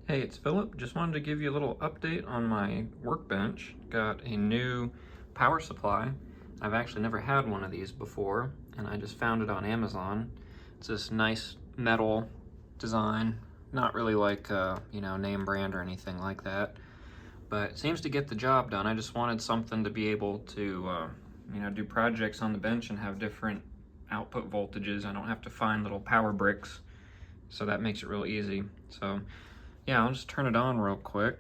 Hey, it's Philip. Just wanted to give you a little update on my workbench. Got a new power supply. I've actually never had one of these before, and I just found it on Amazon. It's this nice metal design, not really like name brand or anything like that, but it seems to get the job done. I just wanted something to be able to do projects on the bench and have different output voltages. I don't have to find little power bricks, so that makes it real easy. So yeah, I'll just turn it on real quick.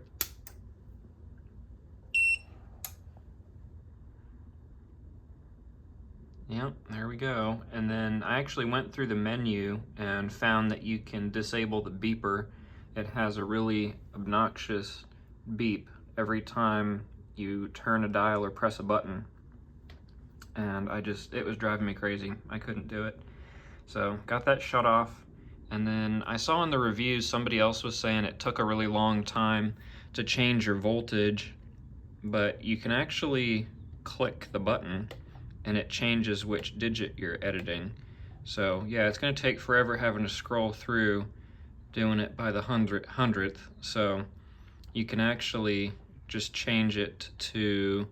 Yep, there we go. And then I actually went through the menu and found that you can disable the beeper. It has a really obnoxious beep every time you turn a dial or press a button. And it was driving me crazy. I couldn't do it. So got that shut off. And then I saw in the reviews somebody else was saying it took a really long time to change your voltage, but you can actually click the button and it changes which digit you're editing. So yeah, it's gonna take forever having to scroll through doing it by the hundredth. So you can actually just change it to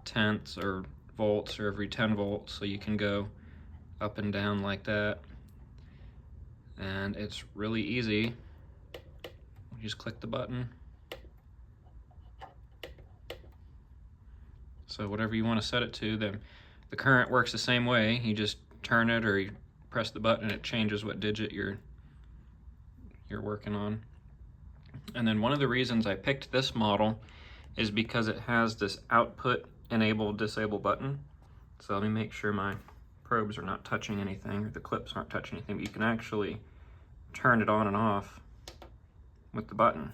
tenths or volts or every 10 volts. So you can go up and down like that. And it's really easy. You just click the button. So whatever you want to set it to, the current works the same way. You just turn it or you press the button and it changes what digit you're working on. And then one of the reasons I picked this model is because it has this output enable disable button. So let me make sure my probes are not touching anything or the clips aren't touching anything, but you can actually turn it on and off with the button.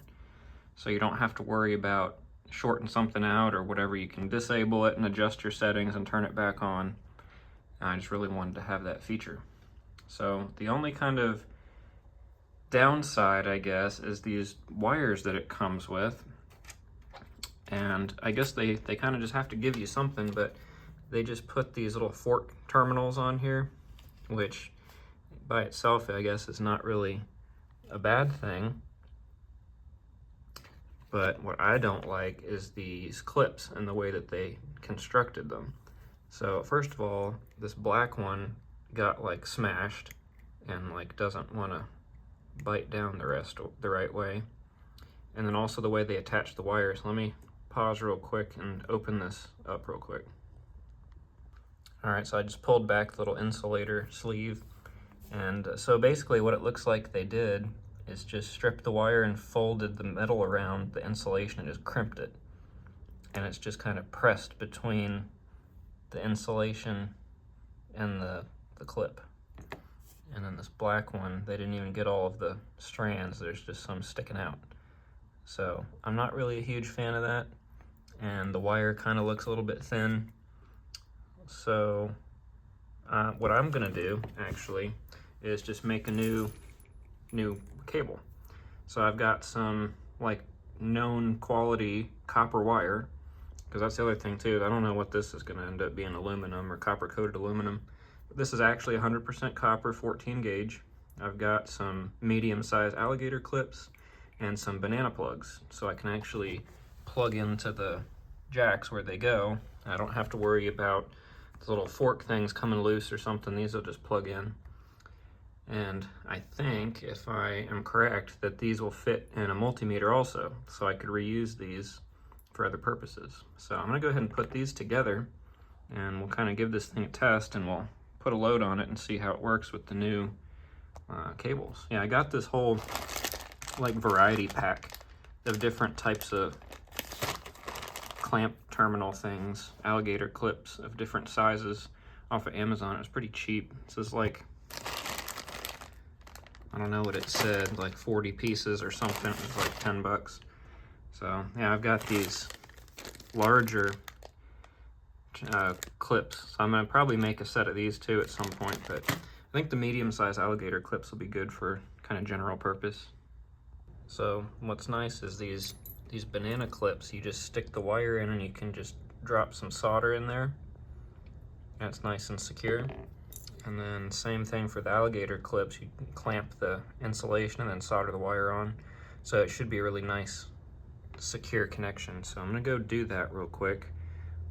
So you don't have to worry about shorting something out or whatever. You can disable it and adjust your settings and turn it back on. I just really wanted to have that feature. So the only kind of downside, I guess, is these wires that it comes with. And I guess they kind of just have to give you something, but they just put these little fork terminals on here, which by itself, I guess, is not really a bad thing. But what I don't like is these clips and the way that they constructed them. So first of all, this black one got like smashed and like doesn't want to bite down the rest the right way. And then also the way they attach the wires. Let me pause real quick and open this up real quick. All right, so I just pulled back the little insulator sleeve. And so basically what it looks like they did is just stripped the wire and folded the metal around the insulation and just crimped it. And it's just kind of pressed between the insulation and the clip. And then this black one, they didn't even get all of the strands. There's just some sticking out. So I'm not really a huge fan of that. And the wire kind of looks a little bit thin. So what I'm gonna do actually is just make a new cable. So I've got some like known quality copper wire, because that's the other thing too. I don't know what this is going to end up being, aluminum or copper coated aluminum. But this is actually 100% copper, 14 gauge. I've got some medium sized alligator clips and some banana plugs, so I can actually plug into the jacks where they go. I don't have to worry about the little fork things coming loose or something. These will just plug in. And I think, if I am correct, that these will fit in a multimeter also, so I could reuse these for other purposes. So I'm gonna go ahead and put these together and we'll kind of give this thing a test and we'll put a load on it and see how it works with the new cables. Yeah, I got this whole like variety pack of different types of clamp terminal things, alligator clips of different sizes off of Amazon. It was pretty cheap. This is like, I don't know what it said, like 40 pieces or something. It was like 10 bucks. So yeah, I've got these larger clips. So I'm gonna probably make a set of these too at some point, but I think the medium-sized alligator clips will be good for kind of general purpose. So what's nice is these banana clips, you just stick the wire in and you can just drop some solder in there. That's nice and secure. And then same thing for the alligator clips, you can clamp the insulation and then solder the wire on. So it should be a really nice, secure connection. So I'm gonna go do that real quick.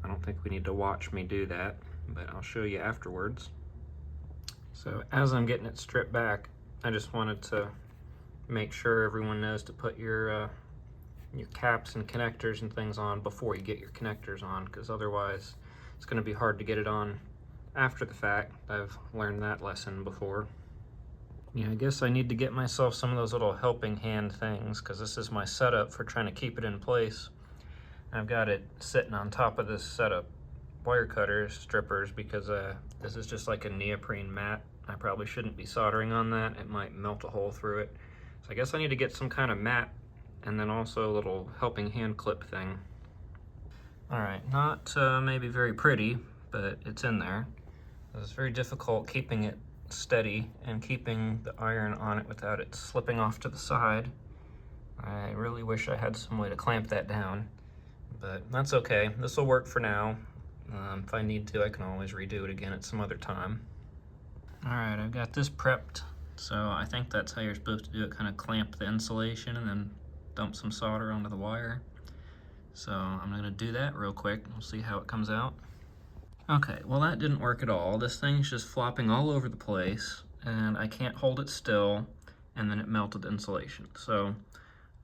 I don't think we need to watch me do that, but I'll show you afterwards. So as I'm getting it stripped back, I just wanted to make sure everyone knows to put your caps and connectors and things on before you get your connectors on, because otherwise it's going to be hard to get it on after the fact. I've learned that lesson before. Yeah, I guess I need to get myself some of those little helping hand things, because this is my setup for trying to keep it in place. I've got it sitting on top of this set of wire cutters, strippers, because this is just like a neoprene mat. I probably shouldn't be soldering on that. It might melt a hole through it. So I guess I need to get some kind of mat and then also a little helping hand clip thing. All right, not maybe very pretty, but it's in there. It's very difficult keeping it steady and keeping the iron on it without it slipping off to the side. I really wish I had some way to clamp that down, but that's okay. This will work for now. If I need to, I can always redo it again at some other time. All right, I've got this prepped, so I think that's how you're supposed to do it, kind of clamp the insulation and then dump some solder onto the wire. So I'm gonna do that real quick. We'll see how it comes out. Okay, well that didn't work at all. This thing's just flopping all over the place and I can't hold it still, and then it melted the insulation. So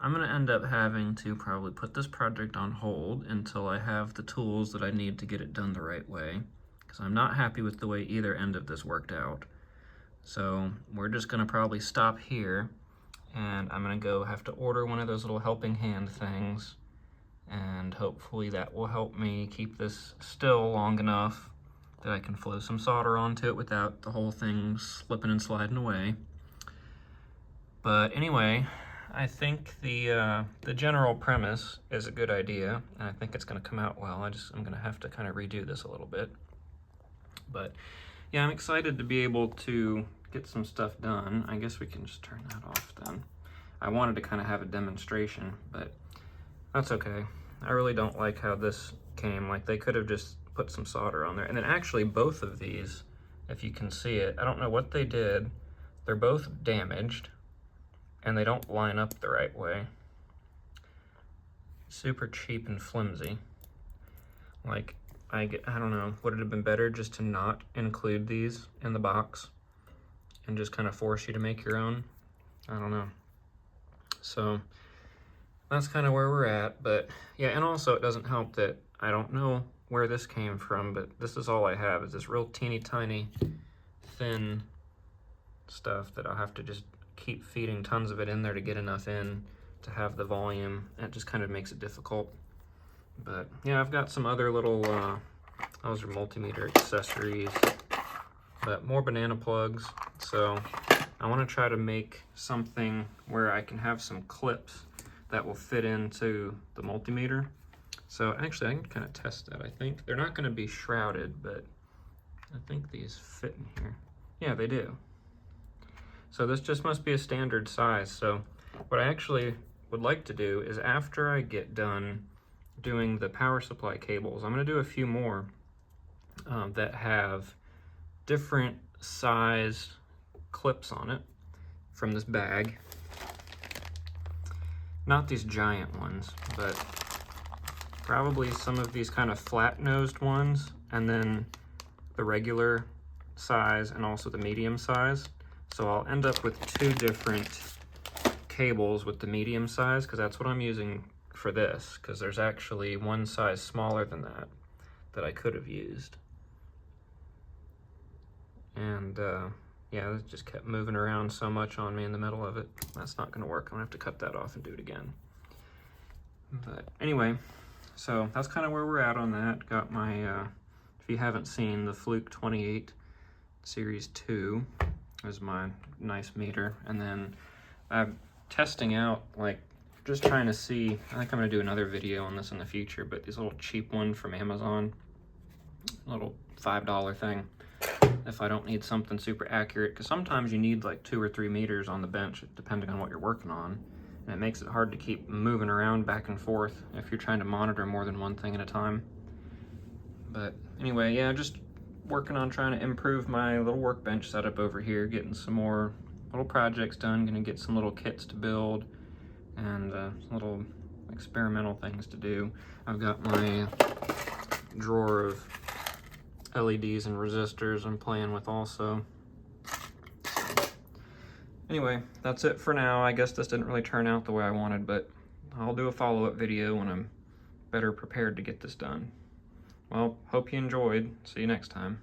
I'm gonna end up having to probably put this project on hold until I have the tools that I need to get it done the right way, because I'm not happy with the way either end of this worked out. So we're just gonna probably stop here, and I'm gonna go have to order one of those little helping hand things, and hopefully that will help me keep this still long enough that I can flow some solder onto it without the whole thing slipping and sliding away. But anyway, I think the general premise is a good idea, and I think it's gonna come out well. I'm gonna have to kind of redo this a little bit. But yeah, I'm excited to be able to get some stuff done. I guess we can just turn that off then. I wanted to kind of have a demonstration, but that's okay. I really don't like how this came. Like, they could have just put some solder on there. And then actually both of these, if you can see it, I don't know what they did. They're both damaged and they don't line up the right way. Super cheap and flimsy. Like, I don't know, would it have been better just to not include these in the box and just kind of force you to make your own? I don't know. So that's kind of where we're at. But yeah, and also it doesn't help that I don't know where this came from, but this is all I have, is this real teeny tiny thin stuff that I'll have to just keep feeding tons of it in there to get enough in to have the volume. It just kind of makes it difficult. But yeah, I've got some other little, those are multimeter accessories, but more banana plugs. So I want to try to make something where I can have some clips that will fit into the multimeter. So actually I can kind of test that. I think they're not going to be shrouded, but I think these fit in here. Yeah, they do. So this just must be a standard size. So what I actually would like to do is, after I get done doing the power supply cables, I'm going to do a few more that have different size clips on it from this bag. Not these giant ones, but probably some of these kind of flat-nosed ones, and then the regular size and also the medium size. So I'll end up with two different cables with the medium size, because that's what I'm using for this, because there's actually one size smaller than that I could have used. And yeah, it just kept moving around so much on me in the middle of it. That's not going to work. I'm going to have to cut that off and do it again. But anyway, so that's kind of where we're at on that. Got my, if you haven't seen, the Fluke 28 Series 2 is my nice meter. And then I'm testing out, like, just trying to see, I think I'm going to do another video on this in the future, but these little cheap one from Amazon, little $5 thing, if I don't need something super accurate, because sometimes you need like 2 or 3 meters on the bench depending on what you're working on, and it makes it hard to keep moving around back and forth if you're trying to monitor more than one thing at a time. But anyway, yeah, just working on trying to improve my little workbench setup over here, getting some more little projects done, gonna get some little kits to build, and little experimental things to do. I've got my drawer of LEDs and resistors I'm playing with also. Anyway, that's it for now. I guess this didn't really turn out the way I wanted, but I'll do a follow-up video when I'm better prepared to get this done. Well, hope you enjoyed. See you next time.